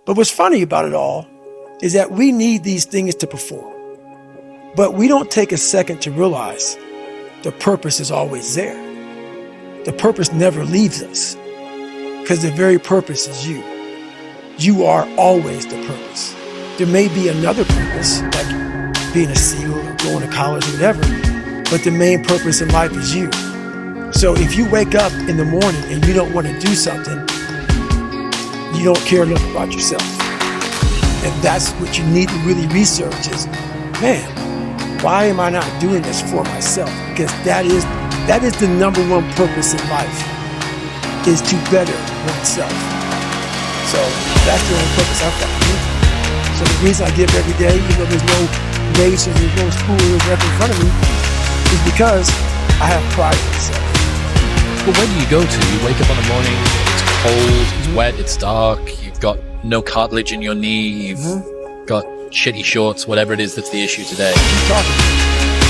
But what's funny about it all is that we need these things to perform. But we don't take a second to realize the purpose is always there. The purpose never leaves us because the very purpose is you. You are always the purpose. There may be another purpose, like being a SEAL or going to college or whatever, but the main purpose in life is you. So if you wake up in the morning and you don't want to do something, you don't care enough about yourself. And that's what you need to really research is, man, why am I not doing this for myself? Because that is the number one purpose in life, is to better oneself. So that's the only purpose I've got. So the reason I give every day, even though there's no race or there's no school or whatever in front of me, is because I have pride in myself. Well, where do you go to? You wake up in the morning, it's cold, it's wet, it's dark, you've got no cartilage in your knee, you've got shitty shorts, whatever it is that's the issue today.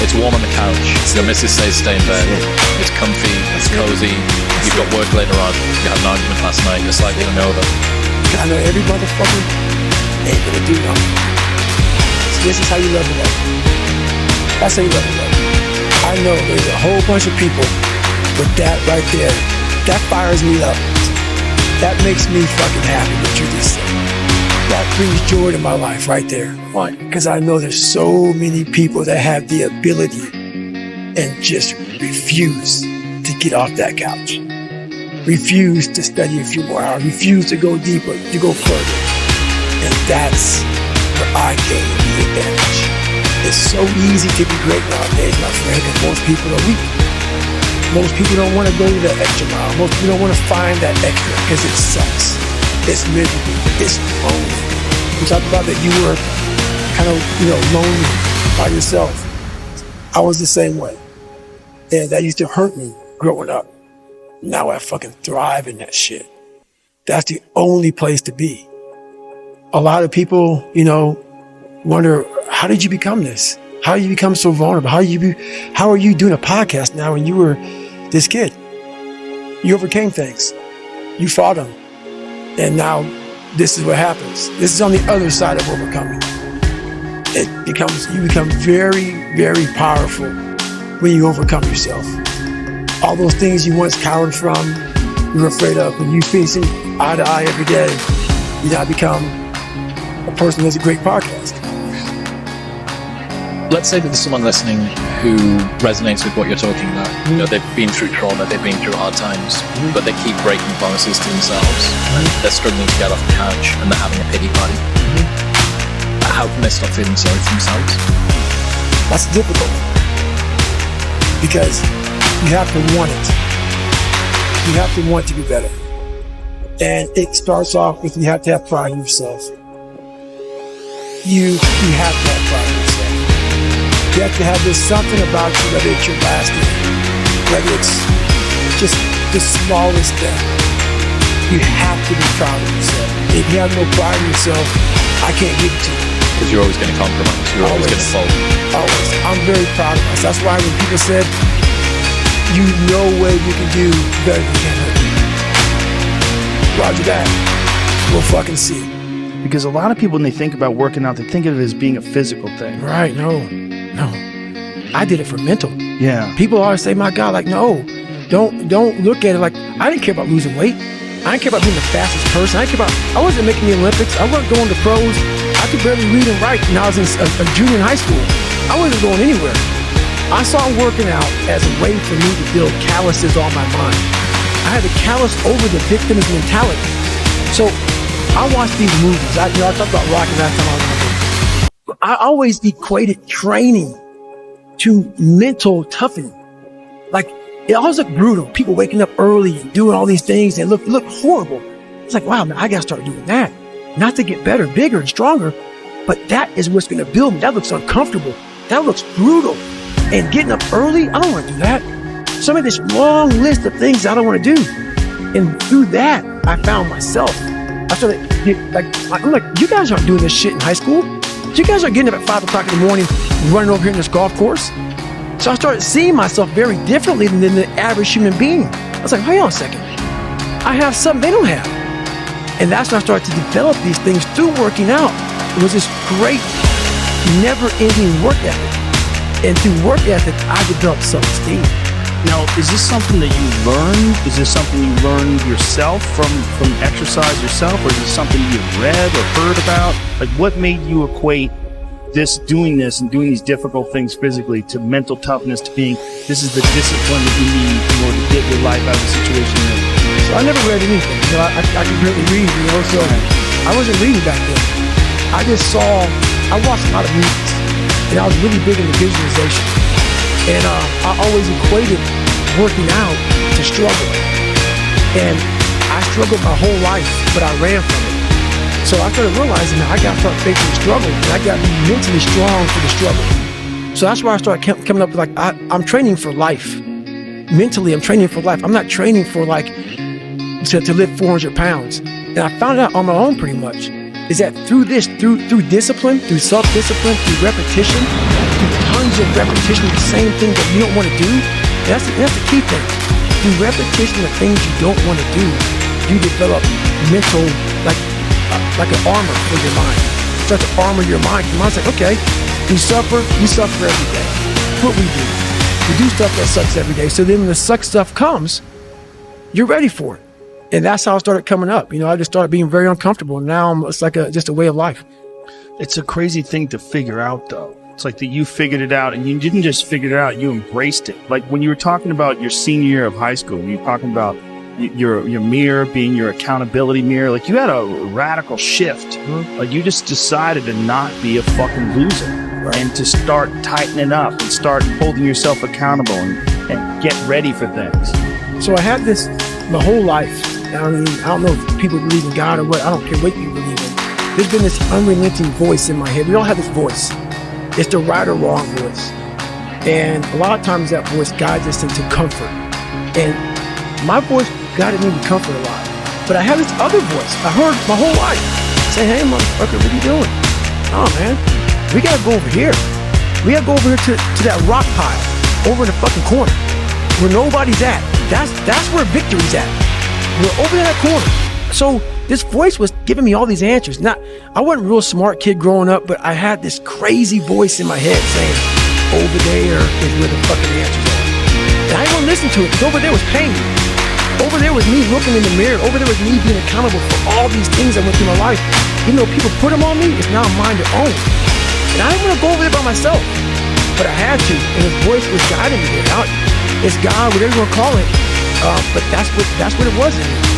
It's warm on the couch, your missus says stay in bed, it's comfy, it's cozy, you've got work later on, you had an argument last night, you're slightly hungover. I know every motherfucker ain't gonna do nothing. So this is how you level up. That's how you level up. I know there's a whole bunch of people, but that right there, that fires me up. That makes me fucking happy what you just said. That brings joy to my life right there. Why? Because I know there's so many people that have the ability and just refuse to get off that couch. Refuse to study a few more hours. Refuse to go deeper, to go further. And that's where I gain the advantage. It's so easy to be great nowadays, my friend, and most people are weak. Most people don't want to go the extra mile. Most people don't want to find that extra because it sucks. It's miserable. It's lonely. You talked about that you were kind of, lonely by yourself. I was the same way. And that used to hurt me growing up. Now I fucking thrive in that shit. That's the only place to be. A lot of people, wonder, how did you become this? How did you become so vulnerable? How are you doing a podcast now when you were this kid? You overcame things. You fought them. And now this is what happens. This is on the other side of overcoming. You become very, very powerful when you overcome yourself. All those things you once cowered from, you were afraid of, when you face it eye to eye every day, you now become a person who has a great podcast. Let's say that there's someone listening who resonates with what you're talking about. They've been through trauma, they've been through hard times, but they keep breaking promises to themselves, and they're struggling to get off the couch, and they're having a pity party. How can they stop feeling sorry for themselves? That's difficult, because you have to want it. You have to want to be better. And it starts off with, you have to have pride in yourself. You have to have pride in yourself. You have to have this something about you, whether it's your last name, whether it's just the smallest thing. You have to be proud of yourself. If you have no pride in yourself, I can't give it to you. Because you're always going to compromise. You're always going to fold. Always. I'm very proud of myself. That's why when people said, you know way you can do better than Can't Hurt Me. Roger that. We'll fucking see. Because a lot of people, when they think about working out, they think of it as being a physical thing. Right, no. I did it for mental. Yeah. People always say, my God, no, don't look at it like, I didn't care about losing weight. I didn't care about being the fastest person. I wasn't making the Olympics. I wasn't going to pros. I could barely read and write when I was a junior in high school. I wasn't going anywhere. I saw working out as a way for me to build calluses on my mind. I had a callus over the victim's mentality. So I watch these movies. I talked about Rocky last time I was on. I always equated training to mental toughening. Like, it always looked brutal. People waking up early and doing all these things and look horrible. It's like, wow, man, I gotta start doing that. Not to get better, bigger, and stronger, but that is what's gonna build me. That looks uncomfortable. That looks brutal. And getting up early, I don't wanna do that. So I made this long list of things I don't wanna do. And through that, I found myself. I started, I'm like, you guys aren't doing this shit in high school. You guys are getting up at 5 o'clock in the morning, running over here in this golf course. So I started seeing myself very differently than the average human being. I was like, hang on a second. I have something they don't have. And that's when I started to develop these things through working out. It was this great, never-ending work ethic. And through work ethic, I developed self-esteem. Now, is this something that you learned? Is this something you learned yourself from exercise yourself? Or is this something you've read or heard about? Like, what made you equate doing this and doing these difficult things physically to mental toughness, to being, this is the discipline that you need in order to get your life out of the situation you're in? So I never read anything. I could barely read, so I wasn't reading back then. I watched a lot of movies, and I was really big into visualization. And I always equated working out to struggle. And I struggled my whole life, but I ran from it. So I started realizing that I got to start facing the struggle, and I got to be mentally strong for the struggle. So that's why I started coming up with I'm training for life. Mentally, I'm training for life. I'm not training for to lift 400 pounds. And I found out on my own pretty much, is that through discipline, through self-discipline, through repetition, through tons of repetition of the same thing that you don't want to do, that's the key thing. Through repetition of things you don't want to do, you develop mental, like an armor for your mind. You start to armor your mind. Your mind's like, okay, you suffer every day. That's what we do. We do stuff that sucks every day. So then when the suck stuff comes, you're ready for it. And that's how I started coming up. I just started being very uncomfortable. And now it's like just a way of life. It's a crazy thing to figure out, though. It's like that you figured it out, and you didn't just figure it out, you embraced it. Like when you were talking about your senior year of high school, you were talking about your mirror being your accountability mirror. Like you had a radical shift. Mm-hmm. Like you just decided to not be a fucking loser, right? And to start tightening up and start holding yourself accountable and get ready for things. So I had this my whole life. I don't know if people believe in God or what. I don't care what you believe in. There's been this unrelenting voice in my head. We all have this voice. It's the right or wrong voice. And a lot of times that voice guides us into comfort. And my voice guided me to comfort a lot. But I have this other voice I heard my whole life say, hey, motherfucker, what are you doing? Oh, man, we got to go over here. We got to go over here to that rock pile over in the fucking corner where nobody's at. That's where victory's at. We're over in that corner. So this voice was giving me all these answers. I wasn't a real smart kid growing up, but I had this crazy voice in my head saying, over there is where the fucking answers are. And I didn't want to listen to it because over there was pain. Over there was me looking in the mirror. Over there was me being accountable for all these things I went through my life. Even though people put them on me, it's now mine to own. And I didn't want to go over there by myself, but I had to. And his voice was guiding me there. It's God, whatever you want to call it. But that's what it was in me.